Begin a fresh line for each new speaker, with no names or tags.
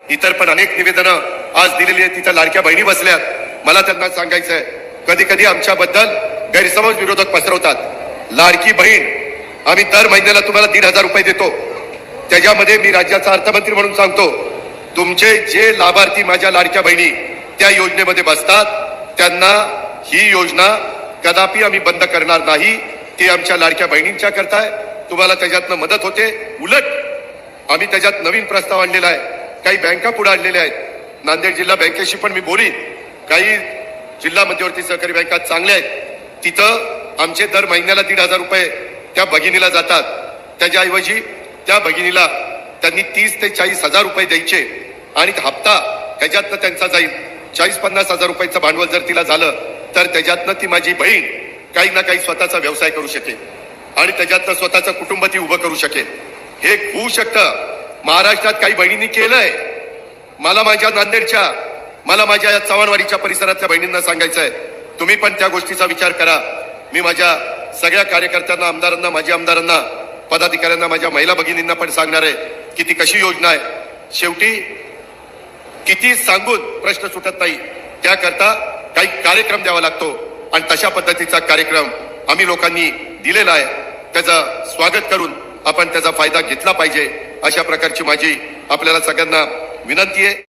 इतर पण अनेक निवेदनं आज दिलेली आहेत. तिथं लाडक्या बहिणी बसल्यात. मला त्यांना सांगायचंय, कधी कधी आमच्याबद्दल गैरसमज विरोधक पसरवतात. लाडकी बहीण आम्ही दर महिन्याला तुम्हाला 1,500 रुपये देतो. त्याच्यामध्ये मी राज्याचा अर्थमंत्री म्हणून सांगतो, तुमचे जे लाभार्थी माझ्या लाडक्या बहिणी त्या योजनेमध्ये बसतात त्यांना ही योजना कदापि आम्ही बंद करणार नाही. ती आमच्या लाडक्या बहिणींच्या करताय. तुम्हाला त्याच्यातनं मदत होते. उलट आम्ही त्याच्यात नवीन प्रस्ताव आणलेला आहे. काही बँका पुढे आणलेल्या आहेत. नांदेड जिल्हा बँकेशी पण मी बोलीन. काही जिल्हा मध्यवर्ती सहकारी बँका चांगल्या आहेत. तिथं आमचे दर महिन्याला 1,500 रुपये त्या भगिनीला जातात. त्याच्याऐवजी त्या भगिनीला त्यांनी 30 ते 40 हजार रुपये द्यायचे आणि हप्ता त्याच्यातनं त्यांचा जाईल. 40-50 हजार रुपयाचं भांडवल जर तिला झालं तर त्याच्यातनं ती माझी बहीण काही ना काही स्वतःचा व्यवसाय करू शकेल आणि त्याच्यातनं स्वतःचं कुटुंब ती उभं करू शकेल. हे होऊ शकतं. महाराष्ट्रात काही बहिणींनी केलंय. मला माझ्या नांदेडच्या, मला माझ्या या चव्हाणवाडीच्या परिसरातल्या बहिणींना सांगायचंय, तुम्ही पण त्या गोष्टीचा विचार करा. मी माझ्या सगळ्या कार्यकर्त्यांना, आमदारांना, माझ्या आमदारांना, पदाधिकाऱ्यांना, माझ्या महिला भगिनींना पण सांगणार आहे की ती कशी योजना आहे. शेवटी किती सांगून प्रश्न सुटत नाही. त्याकरता काही कार्यक्रम द्यावा लागतो आणि तशा पद्धतीचा कार्यक्रम आम्ही लोकांनी दिलेला आहे. त्याचं स्वागत करून आपण त्याचा फायदा घेतला पाहिजे. अशा प्रकारची माझी आपल्याला सगळ्यांना विनंती आहे.